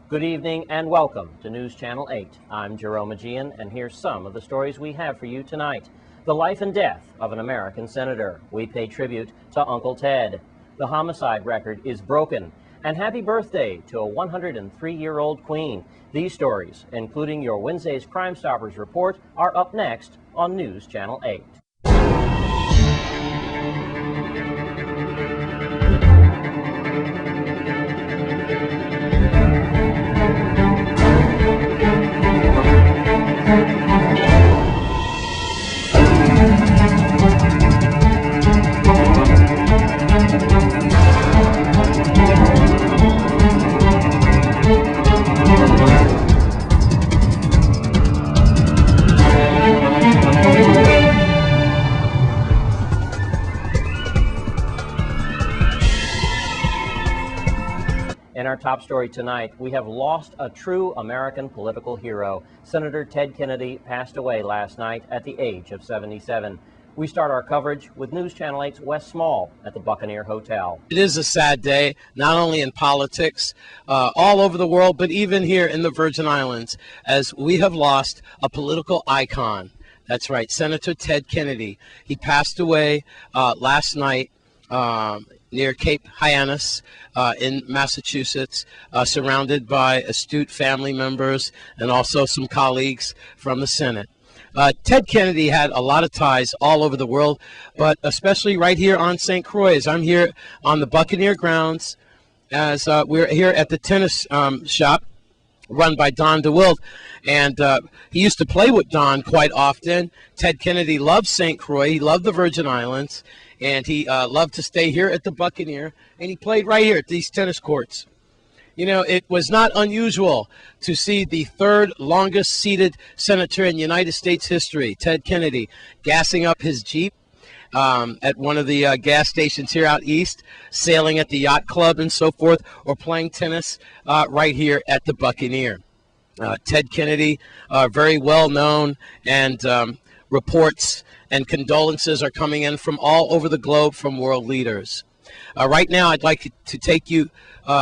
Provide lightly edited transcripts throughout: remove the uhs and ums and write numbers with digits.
Good evening and welcome to News Channel 8. I'm Jerome Aegean, and here's some of the stories we have for you tonight. The life and death of an American senator. We pay tribute to Uncle Ted. The homicide record is broken. And happy birthday to a 103-year-old queen. These stories, including your Wednesday's Crime Stoppers report, are up next on News Channel 8. In our top story tonight, we have lost a true American political hero. Senator Ted Kennedy passed away last night at the age of 77. We start our coverage with News Channel 8's Wes Small at the Buccaneer Hotel. It is a sad day, not only in politics, all over the world, but even here in the Virgin Islands, as we have lost a political icon. That's right, Senator Ted Kennedy. He passed away last night near Cape Hyannis in Massachusetts, surrounded by astute family members and also some colleagues from the Senate. Ted Kennedy had a lot of ties all over the world, but especially right here on St. Croix. I'm here on the Buccaneer grounds as we're here at the tennis shop run by Don DeWilt, and he used to play with Don quite often. Ted Kennedy loved St. Croix. He loved the Virgin Islands, and he loved to stay here at the Buccaneer, and he played right here at these tennis courts. You know, it was not unusual to see the third longest seated senator in United States history, Ted Kennedy, gassing up his Jeep at one of the gas stations here out east, sailing at the yacht club and so forth, or playing tennis right here at the Buccaneer. Ted Kennedy, very well known, and reports and condolences are coming in from all over the globe from world leaders. Right now, I'd like to take you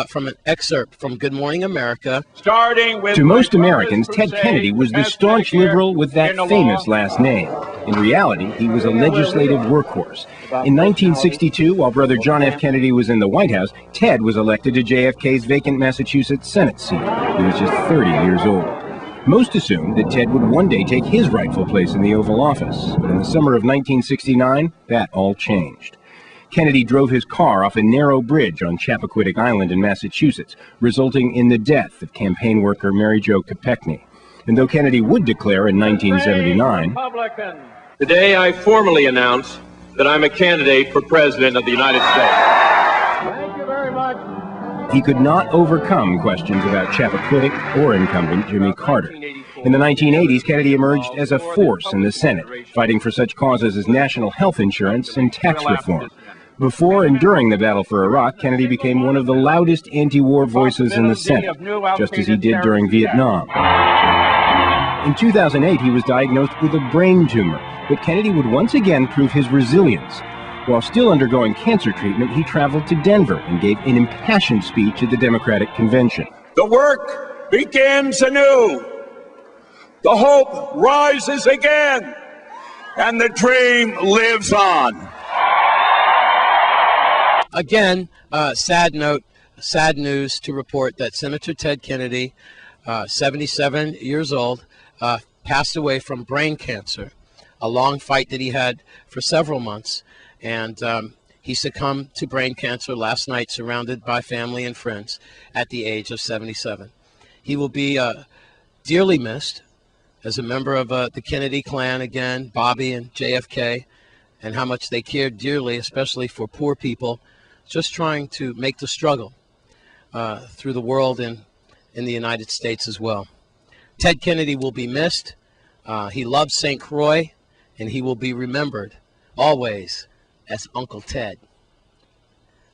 from an excerpt from Good Morning America. To most Americans, Ted Kennedy was the staunch liberal with that famous last name. In reality, he was a legislative workhorse. In 1962, while brother John F. Kennedy was in the White House, Ted was elected to JFK's vacant Massachusetts Senate seat. He was just 30 years old. Most assumed that Ted would one day take his rightful place in the Oval Office, but in the summer of 1969, that all changed. Kennedy drove his car off a narrow bridge on Chappaquiddick Island in Massachusetts, resulting in the death of campaign worker Mary Jo Kopechne. And though Kennedy would declare in 1979, "Today I formally announce that I'm a candidate for President of the United States." Thank you very much. He could not overcome questions about Chappaquiddick or incumbent Jimmy Carter. In the 1980s, Kennedy emerged as a force in the Senate, fighting for such causes as national health insurance and tax reform. Before and during the battle for Iraq, Kennedy became one of the loudest anti-war voices in the Senate, just as he did during Vietnam. In 2008, he was diagnosed with a brain tumor, but Kennedy would once again prove his resilience. While still undergoing cancer treatment, he traveled to Denver and gave an impassioned speech at the Democratic Convention. The work begins anew. The hope rises again, and the dream lives on. Again, sad news to report that Senator Ted Kennedy, 77 years old, passed away from brain cancer, a long fight that he had for several months. And he succumbed to brain cancer last night, surrounded by family and friends at the age of 77. He will be dearly missed as a member of the Kennedy clan, again, Bobby and JFK, and how much they cared dearly, especially for poor people, just trying to make the struggle through the world and in the United States as well. Ted Kennedy will be missed. He loved St. Croix, and he will be remembered always as Uncle Ted.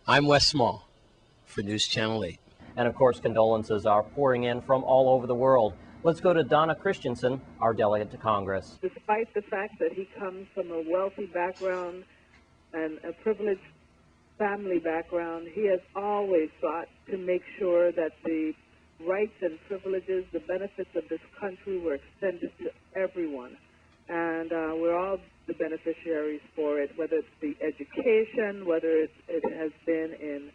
I'm Wes Small for News Channel 8. And of course, condolences are pouring in from all over the world. Let's go to Donna Christensen, our delegate to Congress. Despite the fact that he comes from a wealthy background and a privileged family background, he has always sought to make sure that the rights and privileges, the benefits of this country were extended to everyone. And we're all the beneficiaries for it, whether it's the education, whether it has been in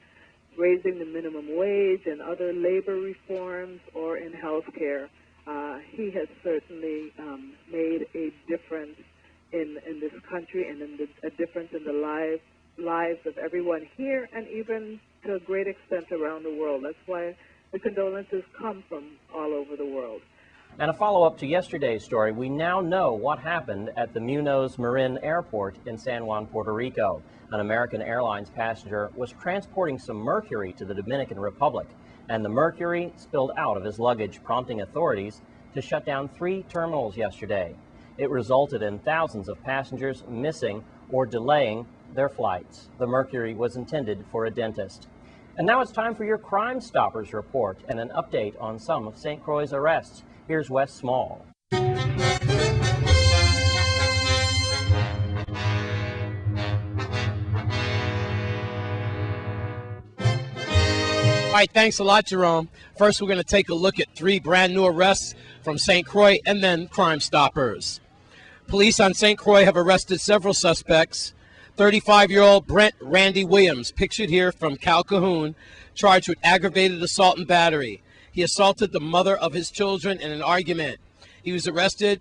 raising the minimum wage and other labor reforms, or in health care. He has certainly made a difference in this country, and a difference in the lives of everyone here, and even to a great extent around the world. That's why the condolences come from all over the world. And a follow-up to yesterday's story, we now know what happened at the Munoz Marin Airport in San Juan, Puerto Rico. An American Airlines passenger was transporting some mercury to the Dominican Republic, and the mercury spilled out of his luggage, prompting authorities to shut down 3 terminals yesterday. It resulted in thousands of passengers missing or delaying their flights. The mercury was intended for a dentist. And now it's time for your Crime Stoppers report and an update on some of St. Croix's arrests. Here's Wes Small. All right, thanks a lot, Jerome. First, we're going to take a look at 3 brand new arrests from St. Croix and then Crime Stoppers. Police on St. Croix have arrested several suspects. 35-year-old Brent Randy Williams, pictured here from Calcahoun, charged with aggravated assault and battery. He assaulted the mother of his children in an argument. He was arrested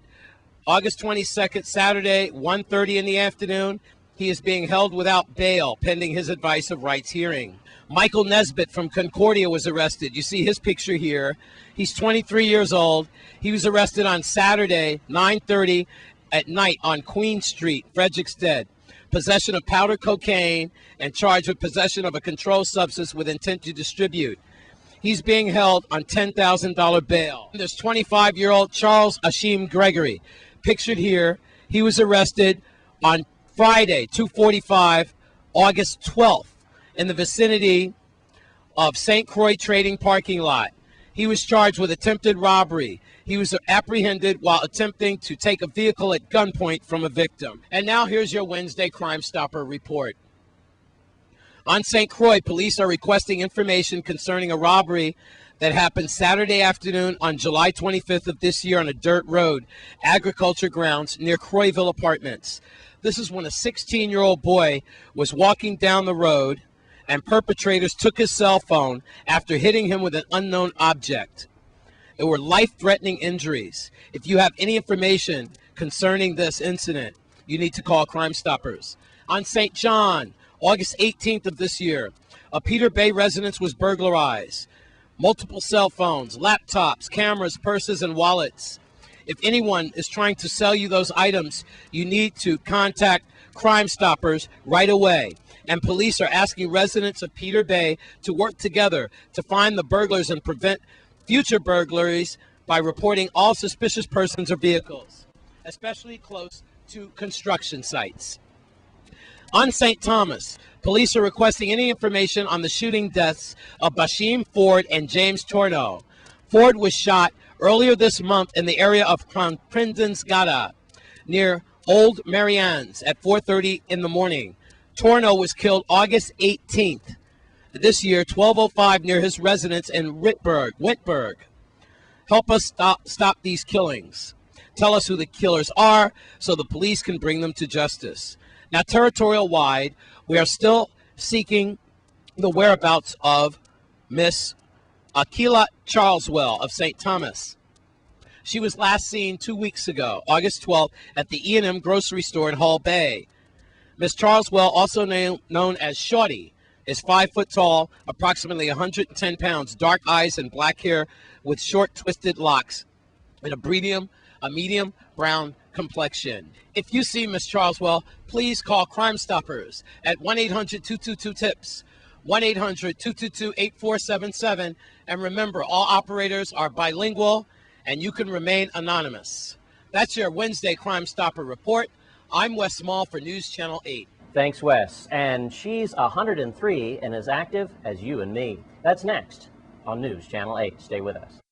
August 22nd, Saturday, 1:30 in the afternoon. He is being held without bail pending his advice of rights hearing. Michael Nesbitt from Concordia was arrested. You see his picture here. He's 23 years old. He was arrested on Saturday, 9:30 at night on Queen Street, Frederiksted. Possession of powder cocaine and charged with possession of a controlled substance with intent to distribute. He's being held on $10,000 bail. There's 25-year-old Charles Ashim Gregory, pictured here. He was arrested on Friday, 2:45, August 12th, in the vicinity of St. Croix Trading parking lot. He was charged with attempted robbery. He was apprehended while attempting to take a vehicle at gunpoint from a victim. And now here's your Wednesday Crime Stopper report. On St. Croix, police are requesting information concerning a robbery that happened Saturday afternoon on July 25th of this year on a dirt road, agriculture grounds near Croixville Apartments. This is when a 16-year-old boy was walking down the road and perpetrators took his cell phone after hitting him with an unknown object. There were life-threatening injuries. If you have any information concerning this incident, you need to call Crime Stoppers. On St. John, August 18th of this year, a Peter Bay residence was burglarized. Multiple cell phones, laptops, cameras, purses, and wallets. If anyone is trying to sell you those items, you need to contact Crime Stoppers right away. And police are asking residents of Peter Bay to work together to find the burglars and prevent future burglaries by reporting all suspicious persons or vehicles, especially close to construction sites. On St. Thomas, police are requesting any information on the shooting deaths of Bashim Ford and James Torno. Ford was shot earlier this month in the area of Prindens Gata, near Old Marianne's at 4:30 in the morning. Torno was killed August 18th this year, 12:05, near his residence in Whitburg. Help us stop these killings. Tell us who the killers are so the police can bring them to justice. Now, territorial-wide, we are still seeking the whereabouts of Miss Akila Charleswell of St. Thomas. She was last seen 2 weeks ago, August 12th, at the E&M grocery store in Hall Bay. Miss Charleswell, also known as Shorty, is 5 foot tall, approximately 110 pounds, dark eyes and black hair with short twisted locks, and a medium brown complexion. If you see Miss Charleswell, please call Crime Stoppers at 1-800-222-TIPS, 1-800-222-8477, and remember, all operators are bilingual and you can remain anonymous. That's your Wednesday Crime Stopper report. I'm Wes Small for News Channel 8. Thanks, Wes. And she's 103 and as active as you and me. That's next on News Channel 8. Stay with us.